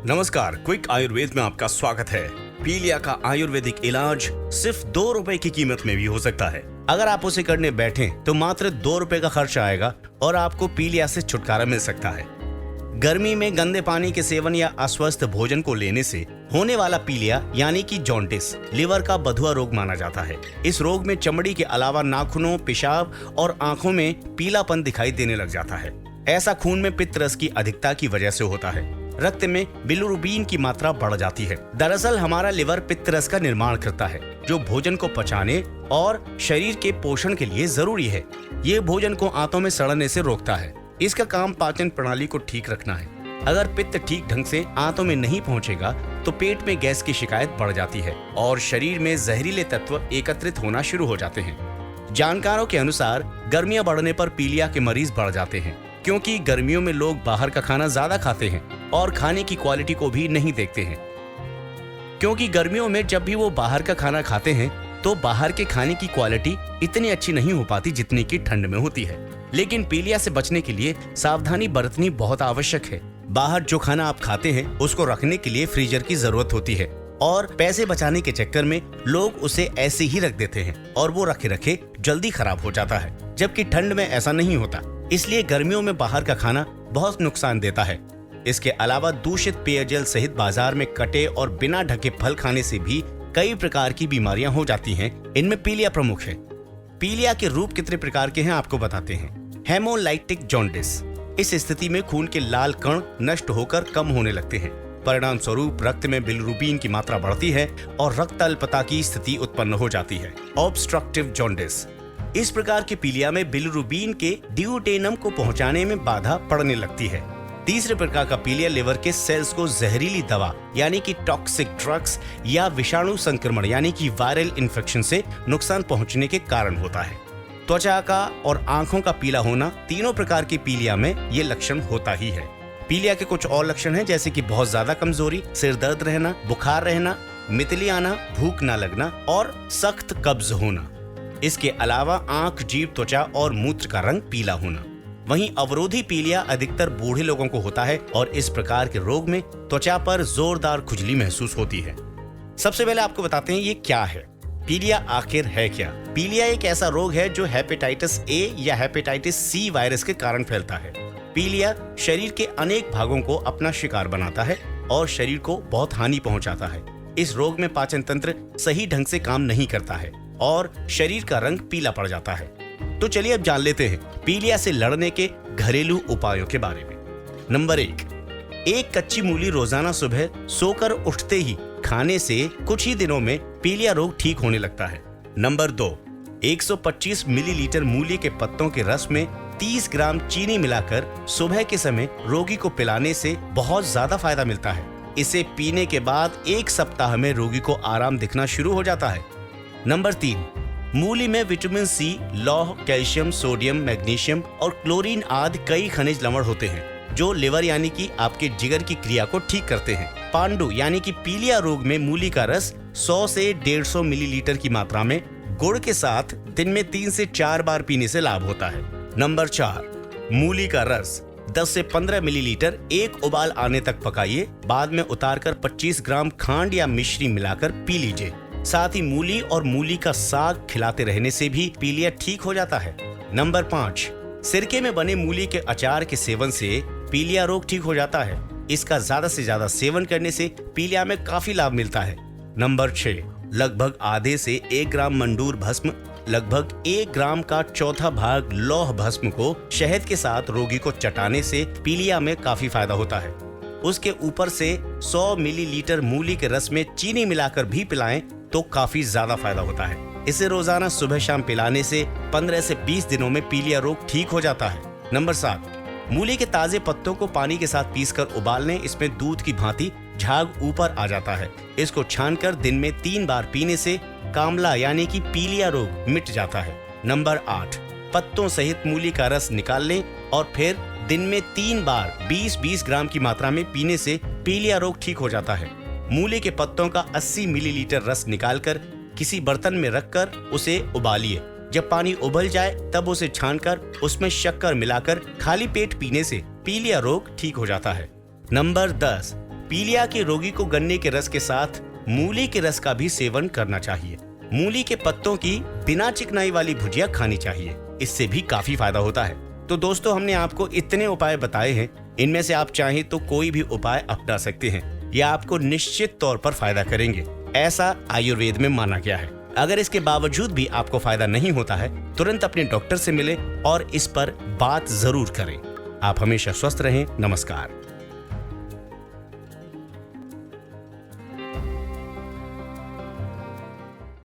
नमस्कार, क्विक आयुर्वेद में आपका स्वागत है। पीलिया का आयुर्वेदिक इलाज सिर्फ 2 रुपए की कीमत में भी हो सकता है। अगर आप उसे करने बैठें तो मात्र 2 रुपए का खर्च आएगा और आपको पीलिया से छुटकारा मिल सकता है। गर्मी में गंदे पानी के सेवन या अस्वस्थ भोजन को लेने से होने वाला पीलिया यानी कि जॉन्डिस लिवर का बधुआ रोग माना जाता है। इस रोग में चमड़ी के अलावा नाखूनों, पेशाब और आंखों में पीलापन दिखाई देने लग जाता है। ऐसा खून में पित्त रस की अधिकता की वजह से होता है। रक्त में बिलिरुबिन की मात्रा बढ़ जाती है। दरअसल हमारा लिवर पित्त रस का निर्माण करता है, जो भोजन को पचाने और शरीर के पोषण के लिए जरूरी है। ये भोजन को आंतों में सड़ने से रोकता है। इसका काम पाचन प्रणाली को ठीक रखना है। अगर पित्त ठीक ढंग से आंतों में नहीं पहुंचेगा तो पेट में गैस की शिकायत बढ़ जाती है और शरीर में जहरीले तत्व एकत्रित होना शुरू हो जाते हैं। जानकारों के अनुसार गर्मियां बढ़ने पर पीलिया के मरीज बढ़ जाते हैं, क्योंकि गर्मियों में लोग बाहर का खाना ज्यादा खाते हैं और खाने की क्वालिटी को भी नहीं देखते हैं। क्योंकि गर्मियों में जब भी वो बाहर का खाना खाते हैं तो बाहर के खाने की क्वालिटी इतनी अच्छी नहीं हो पाती जितनी कि ठंड में होती है। लेकिन पीलिया से बचने के लिए सावधानी बरतनी बहुत आवश्यक है। बाहर जो खाना आप खाते हैं उसको रखने के लिए फ्रीजर की जरूरत होती है और पैसे बचाने के चक्कर में लोग उसे ऐसे ही रख देते हैं और वो रखे रखे जल्दी खराब हो जाता है, जबकि ठंड में ऐसा नहीं होता। इसलिए गर्मियों में बाहर का खाना बहुत नुकसान देता है। इसके अलावा दूषित पेयजल सहित बाजार में कटे और बिना ढके फल खाने से भी कई प्रकार की बीमारियां हो जाती हैं। इनमें पीलिया प्रमुख है। पीलिया के रूप कितने प्रकार के हैं आपको बताते हैं। Hemolytic jaundice. इस स्थिति में खून के लाल कण नष्ट होकर कम होने लगते हैं। परिणाम स्वरूप रक्त में बिलिरुबिन की मात्रा बढ़ती है और रक्त अल्पता की स्थिति उत्पन्न हो जाती है। Obstructive jaundice. इस प्रकार के पीलिया में बिलिरुबिन के ड्यूटेनम को पहुंचाने में बाधा पड़ने लगती है। तीसरे प्रकार का पीलिया लिवर के सेल्स को जहरीली दवा यानी कि टॉक्सिक ड्रग्स या विषाणु संक्रमण यानी कि वायरल इन्फेक्शन से नुकसान पहुंचने के कारण होता है। त्वचा का और आंखों का पीला होना, तीनों प्रकार की पीलिया में ये लक्षण होता ही है। पीलिया के कुछ और लक्षण हैं, जैसे कि बहुत ज्यादा कमजोरी, सिर दर्द रहना, बुखार रहना, मितली आना, भूख ना लगना और सख्त कब्ज होना। इसके अलावा आंख, जीभ, त्वचा और मूत्र का रंग पीला होना। वहीं अवरोधी पीलिया अधिकतर बूढ़े लोगों को होता है और इस प्रकार के रोग में त्वचा पर जोरदार खुजली महसूस होती है। सबसे पहले आपको बताते हैं ये क्या है। पीलिया आखिर है क्या? पीलिया एक ऐसा रोग है जो हेपेटाइटिस ए या हेपेटाइटिस सी वायरस के कारण फैलता है। पीलिया शरीर के अनेक भागों को अपना शिकार बनाता है और शरीर को बहुत हानि पहुंचाता है। इस रोग में पाचन तंत्र सही ढंग से काम नहीं करता है और शरीर का रंग पीला पड़ जाता है। तो चलिए अब जान लेते हैं पीलिया से लड़ने के घरेलू उपायों के बारे में। नंबर 1, एक कच्ची मूली रोजाना सुबह सोकर उठते ही खाने से कुछ ही दिनों में पीलिया रोग ठीक होने लगता है। नंबर 2, 125 मिलीलीटर मूली के पत्तों के रस में 30 ग्राम चीनी मिलाकर सुबह के समय रोगी को पिलाने से बहुत ज्यादा फायदा मिलता है। इसे पीने के बाद 1 सप्ताह में रोगी को आराम दिखना शुरू हो जाता है। नंबर 3, मूली में विटामिन सी, लौह, कैल्शियम, सोडियम, मैग्नीशियम और क्लोरीन आदि कई खनिज लवण होते हैं जो लिवर यानी कि आपके जिगर की क्रिया को ठीक करते हैं। पांडु यानी कि पीलिया रोग में मूली का रस 100 से 150 मिलीलीटर की मात्रा में गुड़ के साथ दिन में 3 से 4 बार पीने से लाभ होता है। नंबर 4, मूली का रस 10 से 15 मिलीलीटर एक उबाल आने तक पकाइए, बाद में उतारकर 25 ग्राम खांड या मिश्री मिलाकर पी लीजिए। साथ ही मूली और मूली का साग खिलाते रहने से भी पीलिया ठीक हो जाता है। नंबर 5, सिरके में बने मूली के अचार के सेवन से पीलिया रोग ठीक हो जाता है। इसका ज्यादा से ज्यादा सेवन करने से पीलिया में काफी लाभ मिलता है। नंबर 6, लगभग आधे से 1 ग्राम मंडूर भस्म, लगभग 1 ग्राम का चौथा भाग लौह भस्म को शहद के साथ रोगी को चटाने से पीलिया में काफी फायदा होता है। उसके ऊपर से 100 मिलीलीटर मूली के रस में चीनी मिलाकर भी पिलाएं तो काफी ज्यादा फायदा होता है। इसे रोजाना सुबह शाम पिलाने से 15 से 20 दिनों में पीलिया रोग ठीक हो जाता है। नंबर 7, मूली के ताजे पत्तों को पानी के साथ पीसकर उबाल लें। इसमें दूध की भांति झाग ऊपर आ जाता है। इसको छानकर दिन में 3 बार पीने से कामला यानी कि पीलिया रोग मिट जाता है। नंबर 8, पत्तों सहित मूली का रस निकाल लें और फिर दिन में 3 बार 20-20 ग्राम की मात्रा में पीने से पीलिया रोग ठीक हो जाता है। मूली के पत्तों का 80 मिलीलीटर रस निकालकर किसी बर्तन में रखकर उसे उबालिए। जब पानी उबल जाए तब उसे छानकर उसमें शक्कर मिलाकर खाली पेट पीने से पीलिया रोग ठीक हो जाता है। नंबर 10, पीलिया के रोगी को गन्ने के रस के साथ मूली के रस का भी सेवन करना चाहिए। मूली के पत्तों की बिना चिकनाई वाली भुजिया खानी चाहिए, इससे भी काफी फायदा होता है। तो दोस्तों, हमने आपको इतने उपाय बताए हैं, इनमें से आप चाहें तो कोई भी उपाय अपना सकते हैं। यह आपको निश्चित तौर पर फायदा करेंगे, ऐसा आयुर्वेद में माना गया है। अगर इसके बावजूद भी आपको फायदा नहीं होता है, तुरंत अपने डॉक्टर से मिलें और इस पर बात जरूर करें। आप हमेशा स्वस्थ रहें। नमस्कार।